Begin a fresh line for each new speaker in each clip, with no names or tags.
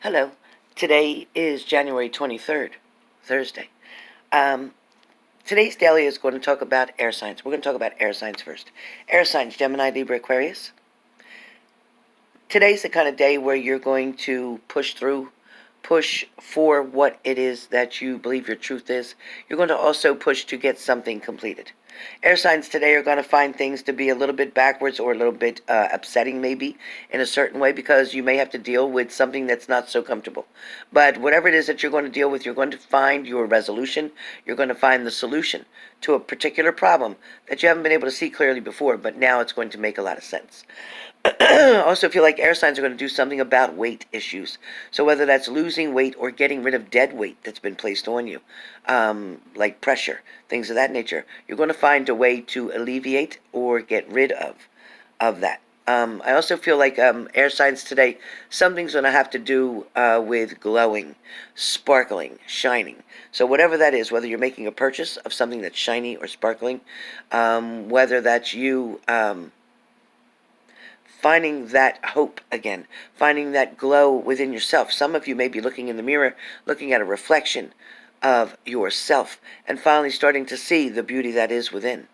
Hello. Today is January 23rd, Thursday. Today's daily is going to talk about air signs. We're going to talk about air signs first. Air signs, Gemini, Libra, Aquarius. Today's the kind of day where you're going to push for what it is that you believe your truth is. You're going to also push to get something completed. Air signs today are going to find things to be a little bit backwards or a little bit upsetting maybe in a certain way, because you may have to deal with something that's not so comfortable. But whatever it is that you're going to deal with, you're going to find your resolution. You're going to find the solution to a particular problem that you haven't been able to see clearly before, but now it's going to make a lot of sense. Also feel like air signs are going to do something about weight issues. So whether that's losing weight or getting rid of dead weight that's been placed on you, like pressure, things of that nature, you're going to find a way to alleviate or get rid of that. I also feel like air signs today, something's going to have to do with glowing, sparkling, shining. So whatever that is, whether you're making a purchase of something that's shiny or sparkling, whether that's you finding that hope again, finding that glow within yourself. Some of you may be looking in the mirror, looking at a reflection of yourself, and finally starting to see the beauty that is within.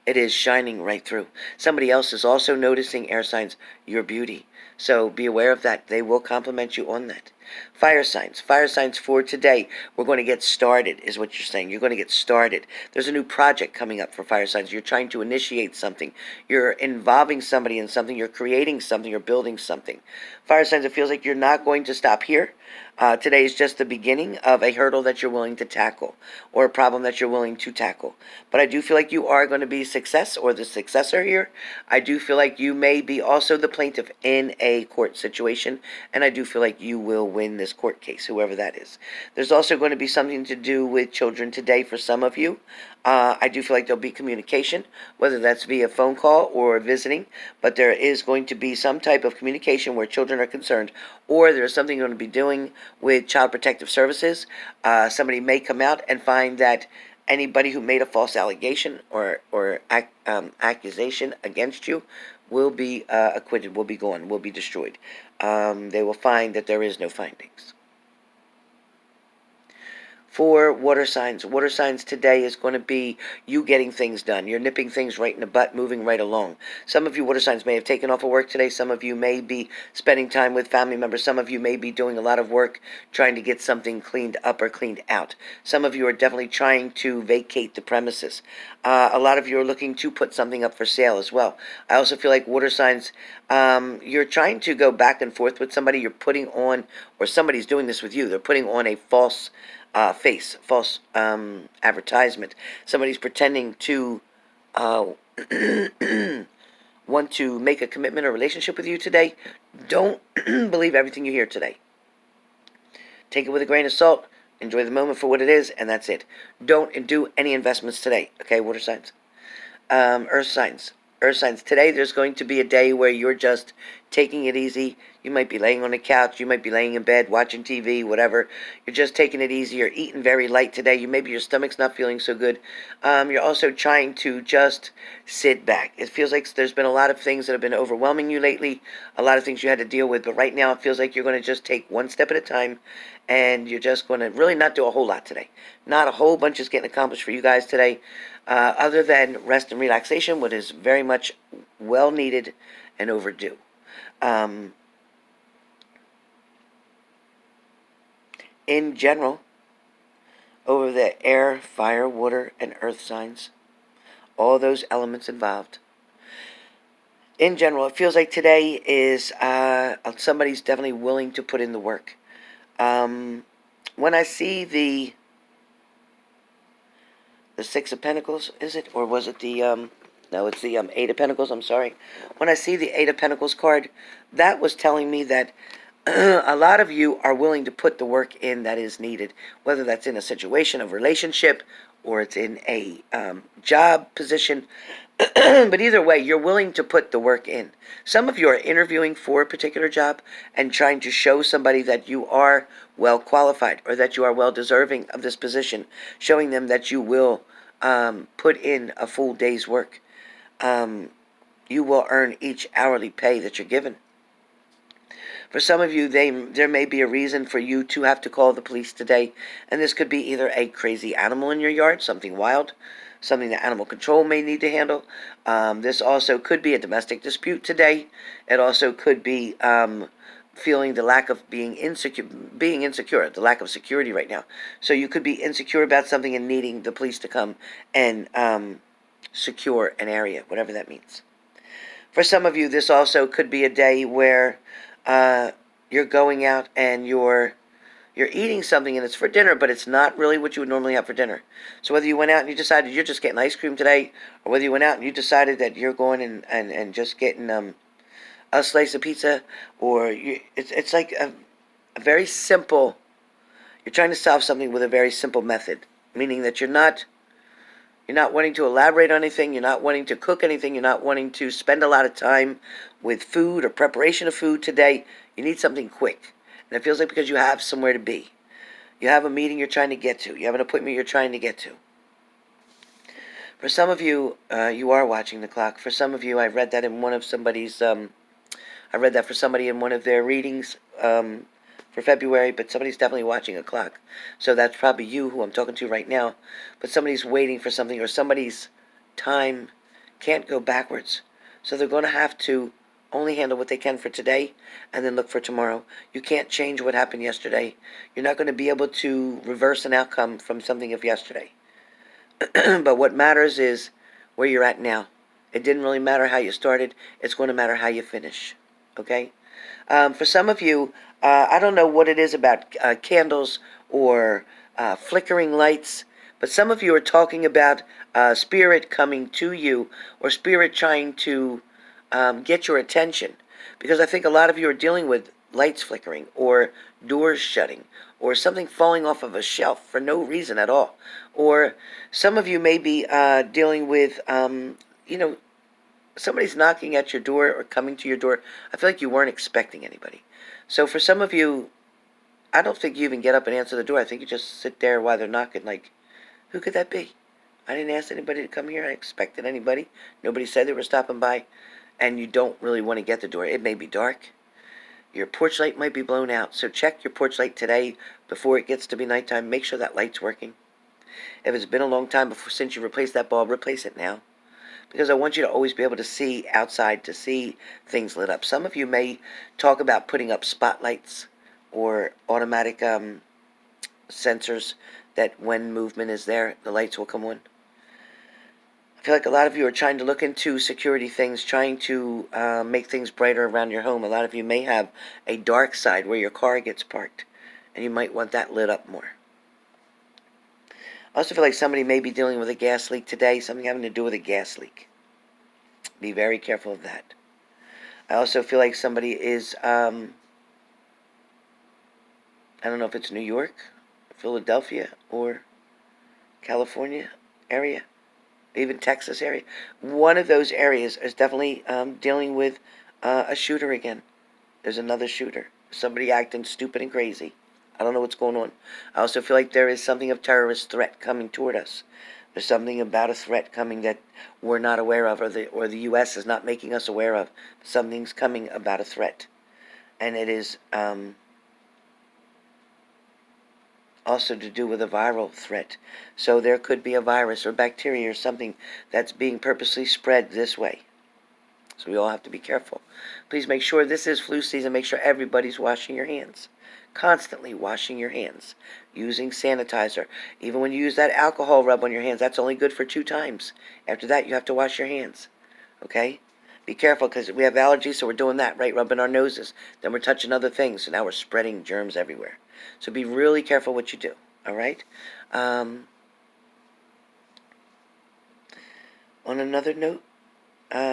It is shining right through. Somebody else is also noticing, air signs, your beauty. So be aware of that. They will compliment you on that. Fire signs. Fire signs for today. We're going to get started, is what you're saying. You're going to get started. There's a new project coming up for fire signs. You're trying to initiate something. You're involving somebody in something. You're creating something. You're building something. Fire signs, it feels like you're not going to stop here. Today is just the beginning of a hurdle that you're willing to tackle, or a problem that you're willing to tackle. But I do feel like you are going to be success or the successor here. I do feel like you may be also the plaintiff in a court situation, and I do feel like you will win this court case, whoever that is. There's also going to be something to do with children today for some of you. I do feel like there'll be communication, whether that's via phone call or visiting, but there is going to be some type of communication where children are concerned, or there's something you're going to be doing with Child Protective Services. Somebody may come out and find that anybody who made a false allegation or accusation against you will be acquitted, will be gone, will be destroyed. They will find that there is no findings. For water signs today is going to be you getting things done. You're nipping things right in the butt, moving right along. Some of you water signs may have taken off of work today. Some of you may be spending time with family members. Some of you may be doing a lot of work trying to get something cleaned up or cleaned out. Some of you are definitely trying to vacate the premises. A lot of you are looking to put something up for sale as well. I also feel like water signs, you're trying to go back and forth with somebody. You're putting on, or somebody's doing this with you. They're putting on a false false advertisement. Somebody's pretending to want to make a commitment or relationship with you today. Don't believe everything you hear today. Take it with a grain of salt. Enjoy the moment for what it is, and that's it. Don't do any investments today. Okay, water signs. Earth signs. Earth signs, today there's going to be a day where you're just taking it easy. You might be laying on the couch. You might be laying in bed, watching TV, whatever. You're just taking it easy. You're eating very light today. Maybe your stomach's not feeling so good. You're also trying to just sit back. It feels like there's been a lot of things that have been overwhelming you lately, a lot of things you had to deal with, but right now it feels like you're going to just take one step at a time, and you're just going to really not do a whole lot today. Not a whole bunch is getting accomplished for you guys today, other than rest and relaxation, what is very much well needed and overdue. In general, over the air, fire, water, and earth signs, all those elements involved, in general, it feels like today is somebody's definitely willing to put in the work. When I see the Six of Pentacles, is it? Or was it the, no, it's the Eight of Pentacles, I'm sorry. When I see the Eight of Pentacles card, that was telling me that a lot of you are willing to put the work in that is needed, whether that's in a situation of relationship or it's in a job position. But either way, you're willing to put the work in. Some of you are interviewing for a particular job and trying to show somebody that you are well qualified or that you are well deserving of this position, showing them that you will put in a full day's work. You will earn each hourly pay that you're given. For some of you, there may be a reason for you to have to call the police today, and this could be either a crazy animal in your yard, something wild, something that animal control may need to handle. This also could be a domestic dispute today. It also could be feeling the lack of being insecure, the lack of security right now. So you could be insecure about something and needing the police to come and secure an area, whatever that means. For some of you, this also could be a day where you're going out and you're eating something and it's for dinner, but it's not really what you would normally have for dinner. So whether you went out and you decided you're just getting ice cream today, or whether you went out and you decided that you're going and just getting a slice of pizza, or it's like a very simple, you're trying to solve something with a very simple method, meaning that you're not wanting to elaborate on anything, you're not wanting to cook anything, you're not wanting to spend a lot of time with food or preparation of food today. You need something quick. And it feels like because you have somewhere to be. You have a meeting you're trying to get to. You have an appointment you're trying to get to. For some of you, you are watching the clock. For some of you, I read that in one of somebody's, I read that for somebody in one of their readings for February, but somebody's definitely watching a clock. So that's probably you who I'm talking to right now. But somebody's waiting for something, or somebody's time can't go backwards. So they're going to have to only handle what they can for today and then look for tomorrow. You can't change what happened yesterday. You're not going to be able to reverse an outcome from something of yesterday. But what matters is where you're at now. It didn't really matter how you started. It's going to matter how you finish. Okay? For some of you, I don't know what it is about candles or flickering lights, but some of you are talking about spirit coming to you, or spirit trying to get your attention. Because I think a lot of you are dealing with lights flickering, or doors shutting, or something falling off of a shelf for no reason at all. Or some of you may be dealing with, somebody's knocking at your door or coming to your door. I feel like you weren't expecting anybody. So for some of you, I don't think you even get up and answer the door. I think you just sit there while they're knocking like, who could that be? I didn't ask anybody to come here. I expected anybody. Nobody said they were stopping by. And you don't really want to get the door. It may be dark. Your porch light might be blown out. So check your porch light today before it gets to be nighttime. Make sure that light's working. If it's been a long time since you replaced that bulb, replace it now. Because I want you to always be able to see outside, to see things lit up. Some of you may talk about putting up spotlights or automatic sensors that when movement is there, the lights will come on. I feel like a lot of you are trying to look into security things, trying to make things brighter around your home. A lot of you may have a dark side where your car gets parked, and you might want that lit up more. I also feel like somebody may be dealing with a gas leak today, something having to do with a gas leak. Be very careful of that. I also feel like somebody is, I don't know if it's New York, Philadelphia, or California area, even Texas area. One of those areas is definitely dealing with a shooter again. There's another shooter. Somebody acting stupid and crazy. I don't know what's going on. I also feel like there is something of terrorist threat coming toward us. There's something about a threat coming that we're not aware of, or the U.S. is not making us aware of. Something's coming about a threat. And it is also to do with a viral threat. So there could be a virus or bacteria or something that's being purposely spread this way. So we all have to be careful. Please make sure, this is flu season, make sure everybody's washing your hands. Constantly washing your hands. Using sanitizer. Even when you use that alcohol rub on your hands, that's only good for 2 times. After that, you have to wash your hands. Okay? Be careful, because we have allergies, so we're doing that, right? Rubbing our noses. Then we're touching other things, so now we're spreading germs everywhere. So be really careful what you do. All right? On another note,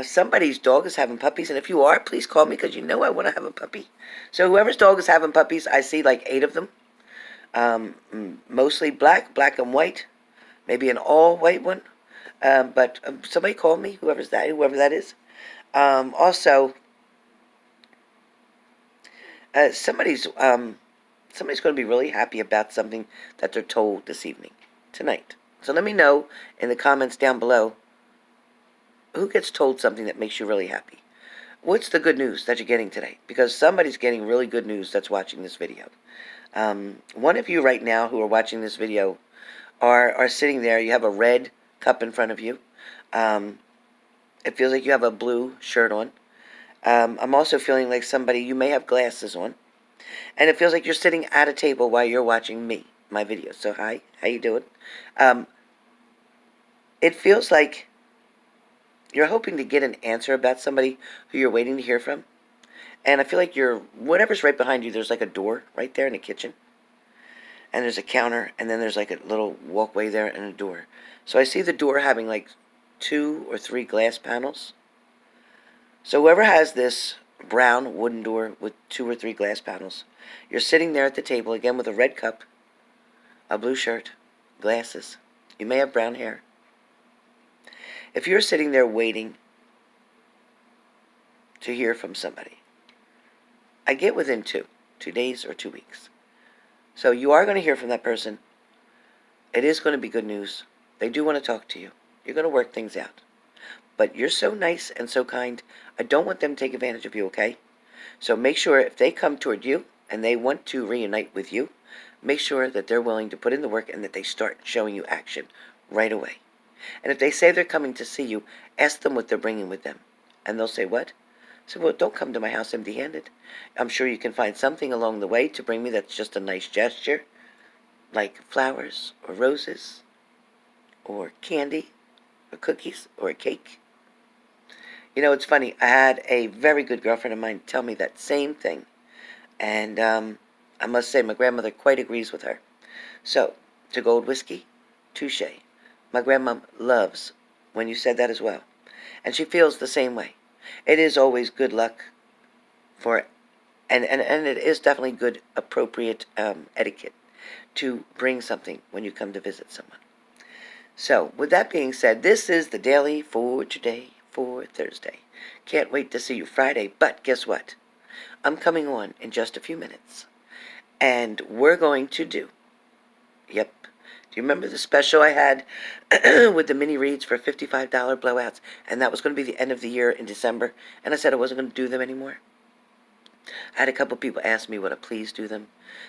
somebody's dog is having puppies, and if you are, please call me, because you know I want to have a puppy. So whoever's dog is having puppies, I see like 8 of them. Mostly black and white, maybe an all-white one. But somebody call me, whoever that is. Also, somebody's going to be really happy about something that they're told this evening, tonight. So let me know in the comments down below who gets told something that makes you really happy. what's the good news that you're getting today? Because somebody's getting really good news that's watching this video. One of you right now who are watching this video are sitting there. You have a red cup in front of you. It feels like you have a blue shirt on. I'm also feeling like somebody, you may have glasses on. And it feels like you're sitting at a table while you're watching my video. So hi, how you doing? It feels like you're hoping to get an answer about somebody who you're waiting to hear from. And I feel like whatever's right behind you, there's like a door right there in the kitchen. And there's a counter, and then there's like a little walkway there and a door. So I see the door having like 2 or 3 glass panels. So whoever has this brown wooden door with 2 or 3 glass panels, you're sitting there at the table, again with a red cup, a blue shirt, glasses. You may have brown hair. If you're sitting there waiting to hear from somebody, I get within 2 days or 2 weeks. So you are going to hear from that person. It is going to be good news. They do want to talk to you. You're going to work things out. But you're so nice and so kind. I don't want them to take advantage of you, okay? So make sure if they come toward you and they want to reunite with you, make sure that they're willing to put in the work and that they start showing you action right away. And if they say they're coming to see you, ask them what they're bringing with them. And they'll say, what? So, well, don't come to my house empty-handed. I'm sure you can find something along the way to bring me that's just a nice gesture, like flowers or roses or candy or cookies or a cake. You know, it's funny. I had a very good girlfriend of mine tell me that same thing. And I must say my grandmother quite agrees with her. So, to gold whiskey, touche. My grandma loves when you said that as well. And she feels the same way. It is always good luck for, and it is definitely good, appropriate etiquette to bring something when you come to visit someone. So, with that being said, this is the daily for today, for Thursday. Can't wait to see you Friday, but guess what? I'm coming on in just a few minutes, and we're going to do, yep, do you remember the special I had with the mini reads for $55 blowouts? And that was going to be the end of the year in December. And I said I wasn't going to do them anymore. I had a couple people ask me would I please do them.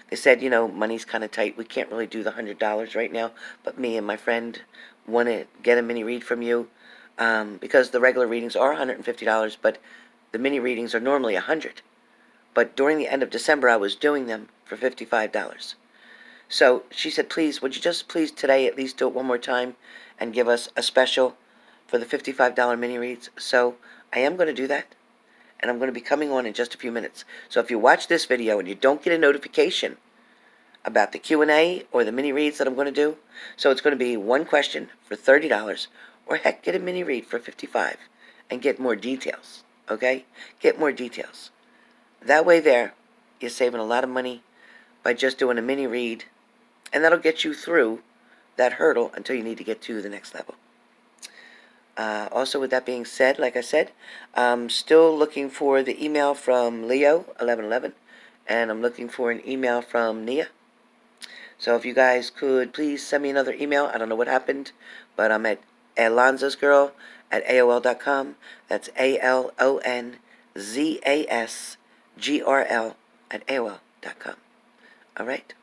They said, you know, money's kind of tight. We can't really do the $100 right now. But me and my friend want to get a mini read from you because the regular readings are $150, but the mini readings are normally $100. But during the end of December, I was doing them for $55. So she said, please, would you just please today at least do it one more time and give us a special for the $55 mini reads? So I am going to do that, and I'm going to be coming on in just a few minutes. So if you watch this video and you don't get a notification about the Q&A or the mini reads that I'm going to do, so it's going to be one question for $30, or heck, get a mini read for $55 and get more details, okay? Get more details. That way there, you're saving a lot of money by just doing a mini read. And that'll get you through that hurdle until you need to get to the next level. Also, with that being said, like I said, I'm still looking for the email from Leo1111. And I'm looking for an email from Nia. So if you guys could please send me another email. I don't know what happened, but I'm at alonzasgirl@AOL.com. That's ALONZASGRL@AOL.com. All right?